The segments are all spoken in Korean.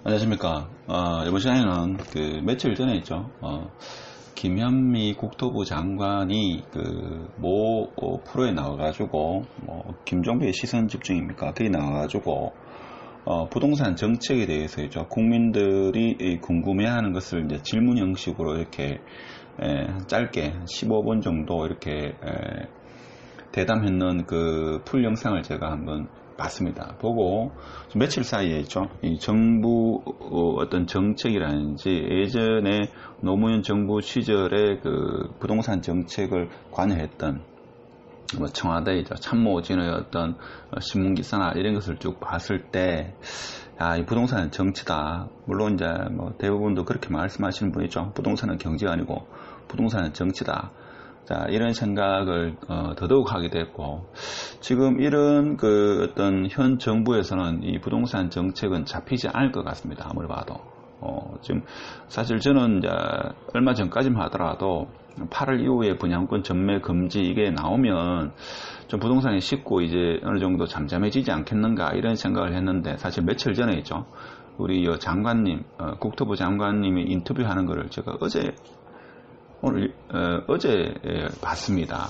안녕하십니까. 이번 시간에는 며칠 전에 있죠. 김현미 국토부 장관이 모 프로에 나와가지고, 김종배의 시선 집중입니까? 거기 나와가지고, 부동산 정책에 대해서 있죠. 국민들이 궁금해하는 것을 이제 질문 형식으로 이렇게, 짧게 15분 정도 이렇게, 대담했는 풀 영상을 제가 한번 봤습니다. 보고 며칠 사이에 있죠. 이 정부 어떤 정책이라든지 예전에 노무현 정부 시절에 부동산 정책을 관여했던 청와대이죠. 참모진의 어떤 신문기사나 이런 것을 쭉 봤을 때, 이 부동산은 정치다. 물론 이제 대부분도 그렇게 말씀하시는 분이죠. 부동산은 경제가 아니고 부동산은 정치다. 자, 이런 생각을 더더욱 하게 됐고, 지금 이런 어떤 현 정부에서는 이 부동산 정책은 잡히지 않을 것 같습니다. 아무리 봐도. 지금 사실 저는 이제 얼마 전까지만 하더라도 8월 이후에 분양권 전매 금지 이게 나오면 좀 부동산이 식고 이제 어느 정도 잠잠해지지 않겠는가 이런 생각을 했는데, 사실 며칠 전에 있죠. 우리 장관님, 국토부 장관님이 인터뷰하는 거를 제가 어제 봤습니다.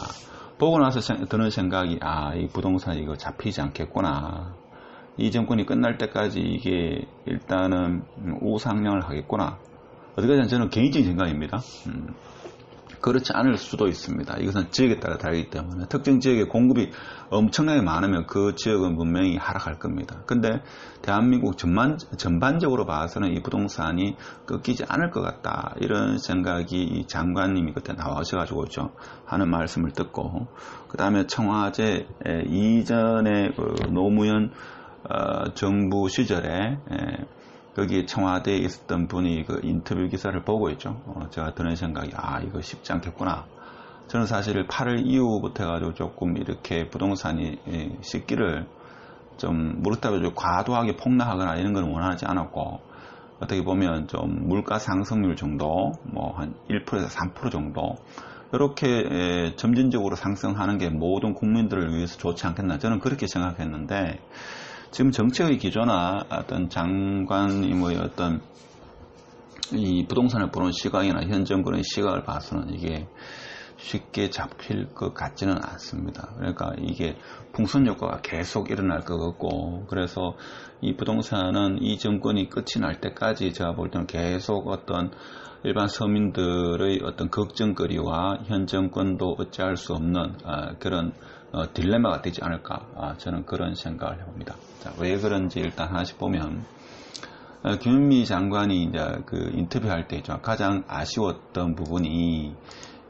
보고 나서 드는 생각이, 이 부동산 이거 잡히지 않겠구나. 이 정권이 끝날 때까지 이게 일단은 우상향을 하겠구나. 어떻게든 저는 개인적인 생각입니다. 그렇지 않을 수도 있습니다. 이것은 지역에 따라 다르기 때문에 특정 지역에 공급이 엄청나게 많으면 그 지역은 분명히 하락할 겁니다. 근데 대한민국 전반적으로 봐서는 이 부동산이 꺾이지 않을 것 같다. 이런 생각이 이 장관님이 그때 나와셔가지고 하는 말씀을 듣고, 그 다음에 청와대 이전에 노무현 정부 시절에 거기 청와대에 있었던 분이 인터뷰 기사를 보고 있죠. 제가 드는 생각이, 이거 쉽지 않겠구나. 저는 사실 8월 이후부터 해가지고 조금 이렇게 부동산이 식기를 좀 무릇하게 과도하게 폭락하거나 이런 걸 원하지 않았고, 어떻게 보면 좀 물가 상승률 정도, 한 1%에서 3% 정도, 이렇게 점진적으로 상승하는 게 모든 국민들을 위해서 좋지 않겠나. 저는 그렇게 생각했는데, 지금 정책의 기조나 어떤 장관님의 어떤 이 부동산을 보는 시각이나 현 정권의 시각을 봐서는 이게 쉽게 잡힐 것 같지는 않습니다. 그러니까 이게 풍선 효과가 계속 일어날 것 같고, 그래서 이 부동산은 이 정권이 끝이 날 때까지 제가 볼 때는 계속 어떤 일반 서민들의 어떤 걱정거리와 현 정권도 어찌할 수 없는 그런 딜레마가 되지 않을까, 저는 그런 생각을 해봅니다. 자, 왜 그런지 일단 하나씩 보면, 김현미 장관이 이제 인터뷰할 때 가장 아쉬웠던 부분이,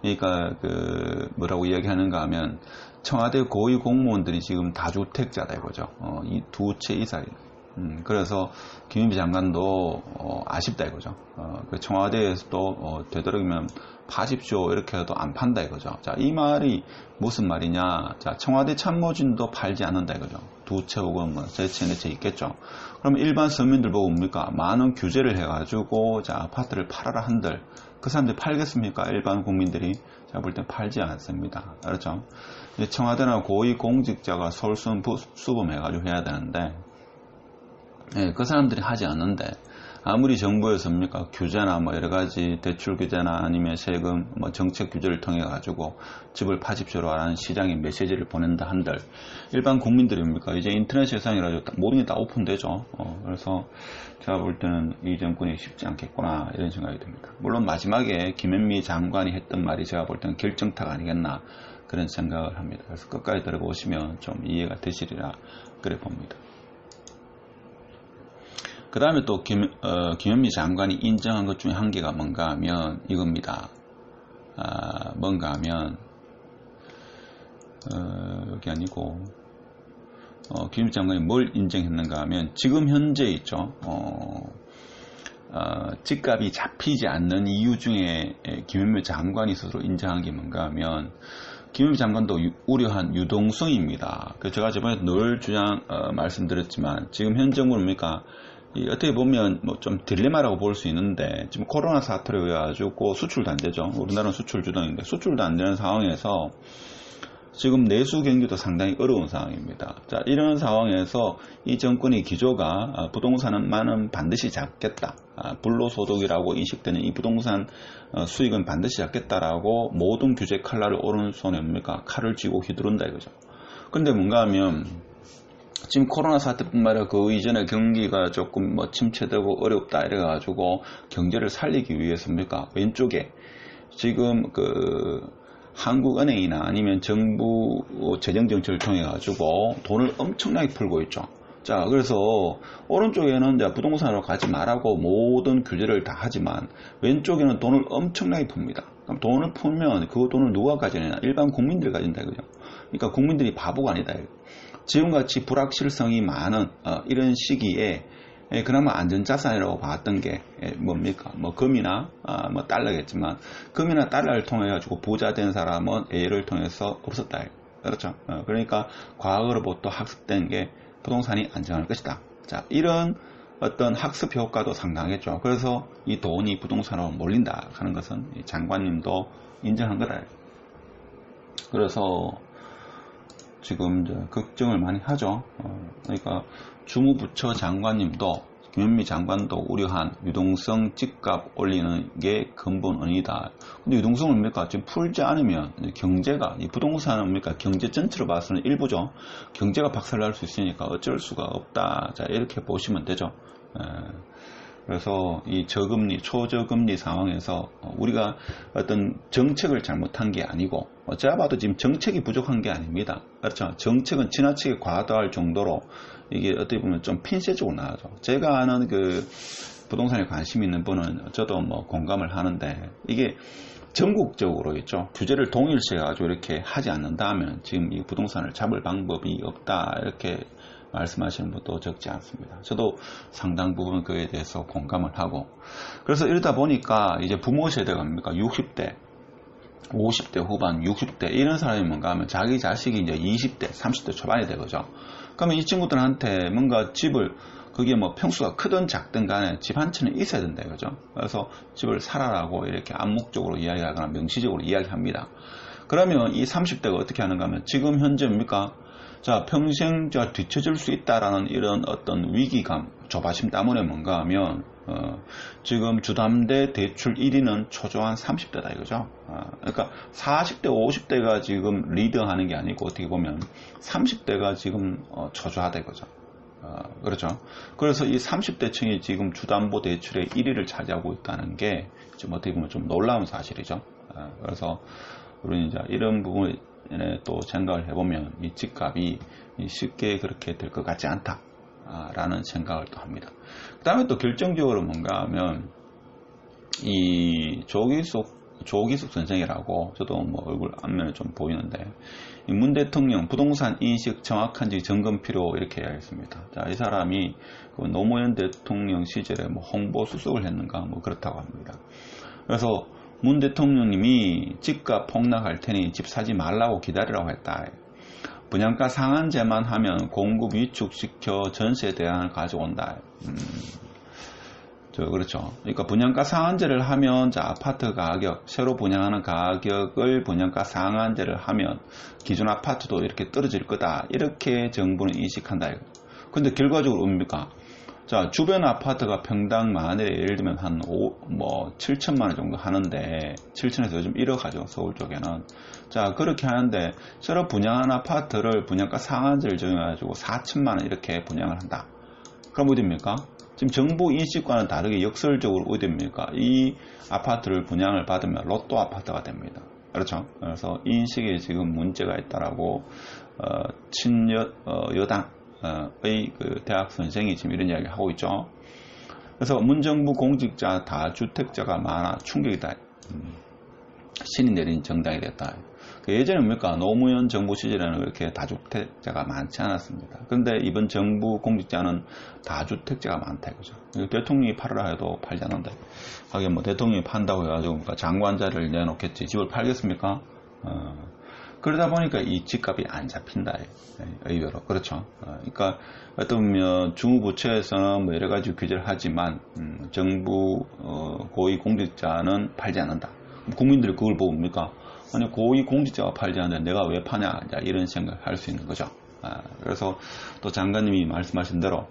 그러니까 뭐라고 이야기하는가 하면, 청와대 고위 공무원들이 지금 다주택자다 이거죠. 이 두 채 이상. 그래서 김현미 장관도 아쉽다 이거죠. 청와대에서도 되도록이면 파십시오 이렇게 해도 안 판다 이거죠. 자, 이 말이 무슨 말이냐? 자, 청와대 참모진도 팔지 않는다 이거죠. 두 채 혹은 세 채, 네 채 있겠죠. 그러면 일반 서민들 보고 뭡니까? 많은 규제를 해가지고 아파트를 팔아라 한들 그 사람들이 팔겠습니까? 일반 국민들이 제가 볼 땐 팔지 않습니다. 그렇죠? 청와대나 고위 공직자가 솔선수범해가지고 해야 되는데, 그 사람들이 하지 않는데, 아무리 정부에서입니까? 규제나 여러 가지 대출 규제나 아니면 세금, 정책 규제를 통해 가지고 집을 파십시오로 하는 시장에 메시지를 보낸다 한들, 일반 국민들입니까? 이제 인터넷 세상이라서 모든 게 다 오픈되죠. 그래서 제가 볼 때는 이 정권이 쉽지 않겠구나 이런 생각이 듭니다. 물론 마지막에 김현미 장관이 했던 말이 제가 볼 때는 결정타가 아니겠나 그런 생각을 합니다. 그래서 끝까지 들어보시면 좀 이해가 되시리라 그래 봅니다. 그 다음에 또 김현미 장관이 인정한 것 중에 한 개가 뭔가 하면 이겁니다. 뭔가 하면 여기 아니고 김현미 장관이 뭘 인정했는가 하면, 지금 현재 있죠. 집값이 잡히지 않는 이유 중에 김현미 장관이 스스로 인정한 게 뭔가 하면, 김현미 장관도 우려한 유동성입니다. 제가 저번에 늘 말씀드렸지만, 지금 현 정부는 뭡니까? 어떻게 보면 좀 딜레마라고 볼 수 있는데, 지금 코로나 사태로 해가지고 수출도 안 되죠. 우리나라는 수출 주도인데 수출도 안 되는 상황에서 지금 내수 경기도 상당히 어려운 상황입니다. 자, 이런 상황에서 이 정권의 기조가 부동산만은 반드시 잡겠다. 불로소득이라고 인식되는 이 부동산 수익은 반드시 잡겠다라고 모든 규제 칼날을 오른손에 뭡니까? 칼을 쥐고 휘두른다 이거죠. 근데 뭔가 하면 지금 코로나 사태뿐만 아니라 그 이전에 경기가 조금 침체되고 어렵다 이래가지고 경제를 살리기 위해서입니까? 왼쪽에 지금 한국은행이나 아니면 정부 재정정책을 통해 가지고 돈을 엄청나게 풀고 있죠. 자, 그래서 오른쪽에는 이제 부동산으로 가지 말라고 모든 규제를 다 하지만 왼쪽에는 돈을 엄청나게 풉니다. 그럼 돈을 풀면 그 돈을 누가 가지느냐? 일반 국민들이 가진다 이거죠. 그러니까 국민들이 바보가 아니다. 지금같이 불확실성이 많은 이런 시기에 그나마 안전자산이라고 봤던 게 뭡니까? 금이나 달러겠지만 금이나 달러를 통해 가지고 부자 된 사람은 A를 통해서 없었다. 그렇죠? 그러니까 과거로부터 학습된 게 부동산이 안정할 것이다. 자, 이런 어떤 학습 효과도 상당했죠. 그래서 이 돈이 부동산으로 몰린다 하는 것은 장관님도 인정한 거다. 그래서 지금 이제 걱정을 많이 하죠. 그러니까 주무부처 장관님도 김현미 장관도 우려한 유동성 집값 올리는 게 근본 원인이다. 근데 유동성을 뭡니까? 지금 풀지 않으면 경제가 이 부동산은 뭡니까? 경제 전체로 봐서는 일부죠. 경제가 박살날 수 있으니까 어쩔 수가 없다. 자, 이렇게 보시면 되죠. 그래서 이 저금리, 초저금리 상황에서 우리가 어떤 정책을 잘못한 게 아니고 제가 봐도 지금 정책이 부족한 게 아닙니다. 그렇죠. 정책은 지나치게 과도할 정도로 이게 어떻게 보면 좀 핀셋적으로 나가죠. 제가 아는 부동산에 관심 있는 분은 저도 공감을 하는데 이게 전국적으로 있죠. 규제를 동일시해 가지고 이렇게 하지 않는다면 지금 이 부동산을 잡을 방법이 없다 이렇게 말씀하시는 분도 적지 않습니다. 저도 상당 부분 그에 대해서 공감을 하고 그래서 이러다 보니까 이제 부모 세대가 뭡니까? 60대 50대 후반 60대 이런 사람이 뭔가 하면 자기 자식이 이제 20대 30대 초반이 되거죠. 그러면 이 친구들한테 뭔가 집을 그게 평수가 크든 작든 간에 집 한 채는 있어야 된다 이거죠. 그래서 집을 사라라고 이렇게 암묵적으로 이야기하거나 명시적으로 이야기합니다. 그러면 이 30대가 어떻게 하는가 하면 지금 현재입니까? 자, 평생 뒤처질 수 있다라는 이런 어떤 위기감, 조바심 때문에 뭔가 하면 지금 주담대 대출 1위는 초조한 30대다 이거죠. 그러니까 40대, 50대가 지금 리드하는 게 아니고 어떻게 보면 30대가 지금 초조하다 이거죠. 그렇죠. 그래서 이 30대 층이 지금 주담보 대출의 1위를 차지하고 있다는 게 지금 어떻게 보면 좀 놀라운 사실이죠. 그래서 우리는 이제 이런 부분에 또 생각을 해보면 이 집값이 쉽게 그렇게 될 것 같지 않다 라는 생각을 또 합니다. 그 다음에 또 결정적으로 뭔가 하면 이 조기숙 선생이라고 저도 얼굴 앞면에 좀 보이는데 이 문 대통령 부동산 인식 정확한지 점검 필요 이렇게 이야기했습니다. 자, 이 사람이 노무현 대통령 시절에 홍보 수석을 했는가 그렇다고 합니다. 그래서 문 대통령님이 집값 폭락할 테니 집 사지 말라고 기다리라고 했다. 분양가 상한제만 하면 공급 위축시켜 전세 대안을 가져온다. 그렇죠. 그러니까 분양가 상한제를 하면 아파트 가격, 새로 분양하는 가격을 분양가 상한제를 하면 기존 아파트도 이렇게 떨어질 거다. 이렇게 정부는 인식한다. 근데 결과적으로 뭡니까? 자, 주변 아파트가 평당 만일에 예를 들면 한 7천만 원 정도 하는데 7천에서 요즘 1억 하죠. 서울 쪽에는. 자, 그렇게 하는데 새로 분양한 아파트를 분양가 상한제를 정해가지고 4천만 원 이렇게 분양을 한다. 그럼 어디입니까? 지금 정부 인식과는 다르게 역설적으로 어디입니까? 이 아파트를 분양을 받으면 로또 아파트가 됩니다. 그렇죠? 그래서 인식에 지금 문제가 있다라고 여당의 대학 선생이 지금 이런 이야기를 하고 있죠. 그래서 문정부 공직자 다주택자가 많아 충격이다. 신이 내린 정당이 됐다. 예전에 뭡니까? 노무현 정부 시절에는 그렇게 다주택자가 많지 않았습니다. 그런데 이번 정부 공직자는 다주택자가 많다 이거죠. 대통령이 팔으라 해도 팔지 않는다. 하긴 대통령이 판다고 해가지고 장관 자리를 내놓겠지. 집을 팔겠습니까? 그러다 보니까 이 집값이 안 잡힌다. 의외로. 그렇죠. 그러니까 어떤 보면 주무부처에서는 여러 가지 규제를 하지만 정부 고위 공직자는 팔지 않는다. 국민들이 그걸 보고 뭡니까? 아니 고위 공직자가 팔지 않는데 내가 왜 파냐 이런 생각을 할 수 있는 거죠. 그래서 또 장관님이 말씀하신 대로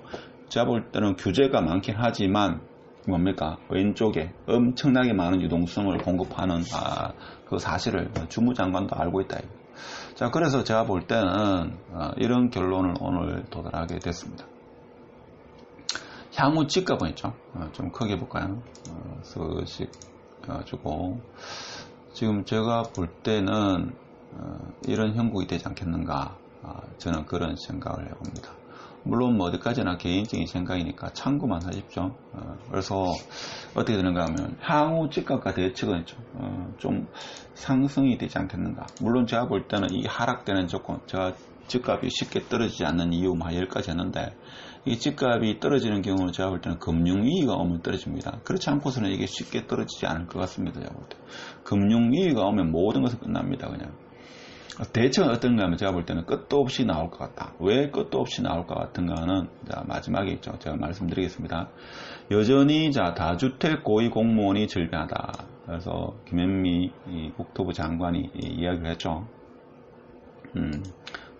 제가 볼 때는 규제가 많긴 하지만 뭡니까 왼쪽에 엄청나게 많은 유동성을 공급하는 그 사실을 주무장관도 알고 있다. 자, 그래서 제가 볼 때는 이런 결론을 오늘 도달하게 됐습니다. 향후 집값은 있죠. 좀 크게 볼까요? 서식 가지고 지금 제가 볼 때는 이런 형국이 되지 않겠는가, 저는 그런 생각을 해봅니다. 물론 뭐 어디까지나 개인적인 생각이니까 참고만 하십시오. 그래서 어떻게 되는가 하면 향후 집값과 대책은 좀 상승이 되지 않겠는가. 물론 제가 볼 때는 이 하락되는 조건, 제가 집값이 쉽게 떨어지지 않는 이유 막 10가지 했는데, 이 집값이 떨어지는 경우는 제가 볼 때는 금융위기가 오면 떨어집니다. 그렇지 않고서는 이게 쉽게 떨어지지 않을 것 같습니다. 제가 볼 때. 금융위기가 오면 모든 것은 끝납니다. 그냥. 대책은 어떤가 하면 제가 볼 때는 끝도 없이 나올 것 같다. 왜 끝도 없이 나올 것 같은가는 마지막에 있죠. 제가 말씀드리겠습니다. 여전히 다주택 고위 공무원이 절비하다. 그래서 김현미 국토부 장관이 이야기를 했죠.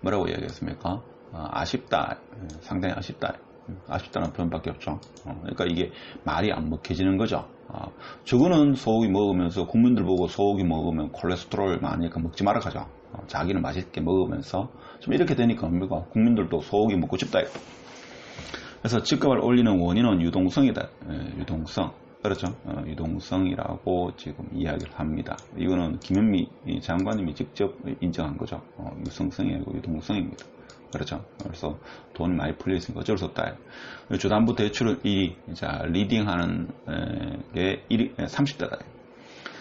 뭐라고 이야기했습니까? 아쉽다. 상당히 아쉽다. 아쉽다는 표현밖에 없죠. 그러니까 이게 말이 안 먹혀지는 거죠. 저거는 소고기 먹으면서 국민들 보고 소고기 먹으면 콜레스테롤 많으니까 먹지 마라 하죠. 자기는 맛있게 먹으면서 좀 이렇게 되니까 뭡니까? 국민들도 소고기 먹고 싶다. 그래서 집값을 올리는 원인은 유동성이다. 유동성. 그렇죠. 유동성이라고 지금 이야기를 합니다. 이거는 김현미 장관님이 직접 인정한 거죠. 유성성이 아니고 유동성입니다. 그렇죠. 그래서 돈이 많이 풀려있으니까 어쩔 수 없다. 주담부 대출을 1위, 리딩하는 게 30대다.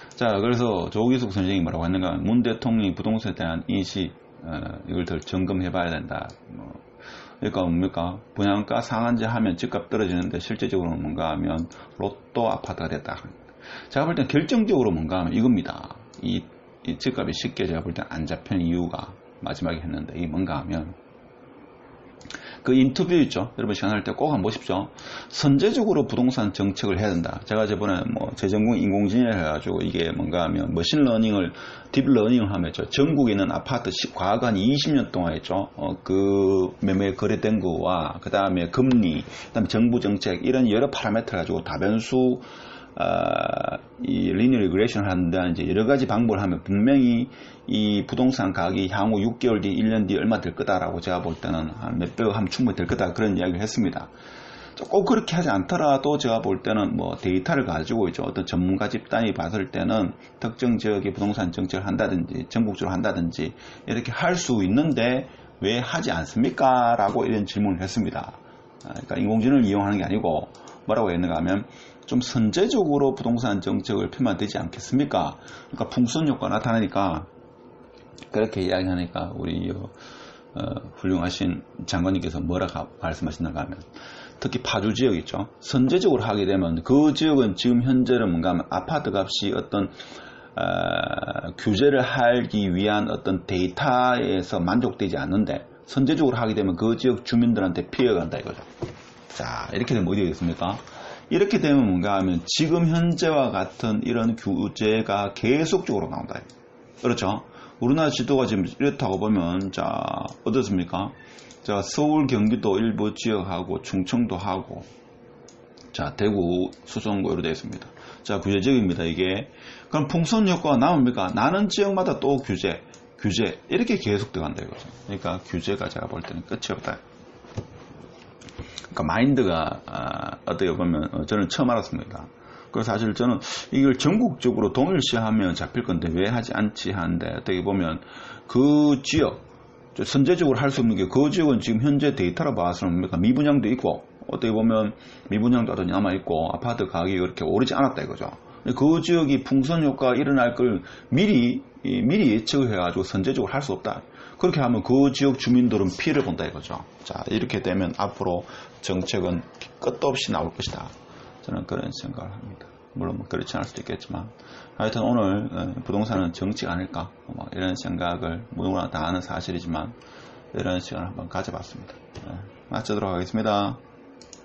자, 그래서 조기숙 선생님이 뭐라고 했는가? 문 대통령이 부동산에 대한 인식, 이걸 더 점검해 봐야 된다. 그러니까 뭡니까? 분양가 상한제 하면 집값 떨어지는데 실제적으로는 뭔가 하면 로또 아파트가 됐다. 제가 볼 땐 결정적으로 뭔가 하면 이겁니다. 이 집값이 쉽게 제가 볼 땐 안 잡히는 이유가 마지막에 했는데 이게 뭔가 하면 그 인터뷰 있죠. 여러분 시간 할 때 꼭 한번 보십시오. 선제적으로 부동산 정책을 해야 된다. 제가 저번에 재전공 인공지능을 해가지고 이게 뭔가 하면 머신러닝을 딥러닝을 하면죠. 전국에 있는 아파트 과거 한 20년 동안 했죠. 그 매매 거래된 거와 그 다음에 금리, 그 다음에 정부 정책 이런 여러 파라미터 가지고 다변수 이 리니어 리그레이션을 하는데 이제 여러 가지 방법을 하면 분명히 이 부동산 가격이 향후 6개월 뒤, 1년 뒤 얼마 될 거다라고 제가 볼 때는 한 몇백억 하면 충분히 될 거다 그런 이야기를 했습니다. 꼭 그렇게 하지 않더라도 제가 볼 때는 데이터를 가지고 있죠. 어떤 전문가 집단이 봤을 때는 특정 지역의 부동산 정책을 한다든지 전국적으로 한다든지 이렇게 할 수 있는데 왜 하지 않습니까? 라고 이런 질문을 했습니다. 그러니까 인공지능을 이용하는 게 아니고 뭐라고 했는가 하면 좀 선제적으로 부동산 정책을 펴면 되지 않겠습니까? 그러니까 풍선 효과가 나타나니까 그렇게 이야기하니까 우리 훌륭하신 장관님께서 뭐라고 말씀하시는가 하면 특히 파주 지역 있죠. 선제적으로 하게 되면 그 지역은 지금 현재는 뭔가 하면 아파트 값이 어떤 규제를 하기 위한 어떤 데이터에서 만족되지 않는데 선제적으로 하게 되면 그 지역 주민들한테 피해가 간다 이거죠. 자, 이렇게 되면 어디 되겠습니까? 이렇게 되면 뭔가 하면 지금 현재와 같은 이런 규제가 계속적으로 나온다. 그렇죠? 우리나라 지도가 지금 이렇다고 보면, 자, 어떻습니까? 자, 서울, 경기도 일부 지역하고 충청도 하고, 자, 대구, 수성구로 되어 있습니다. 자, 규제적입니다, 이게. 그럼 풍선 효과가 나옵니까? 나는 지역마다 또 규제, 이렇게 계속 들어간다 이거죠. 그러니까 규제가 제가 볼 때는 끝이 없다. 그러니까 마인드가 어떻게 보면 저는 처음 알았습니다. 그래서 사실 저는 이걸 전국적으로 동일시하면 잡힐 건데 왜 하지 않지 하는데 어떻게 보면 그 지역 선제적으로 할 수 없는 게 그 지역은 지금 현재 데이터로 봐서는 뭡니까? 미분양도 있고 어떻게 보면 미분양도 아직 남아있고 아파트 가격이 그렇게 오르지 않았다 이거죠. 그 지역이 풍선 효과가 일어날 걸 미리 예측을 해가지고 선제적으로 할 수 없다. 그렇게 하면 그 지역 주민들은 피해를 본다 이거죠. 자, 이렇게 되면 앞으로 정책은 끝도 없이 나올 것이다. 저는 그런 생각을 합니다. 물론 그렇지 않을 수도 있겠지만 하여튼 오늘 부동산은 정치가 아닐까 이런 생각을 누구나 다 아는 사실이지만 이런 시간을 한번 가져봤습니다. 마치도록 하겠습니다.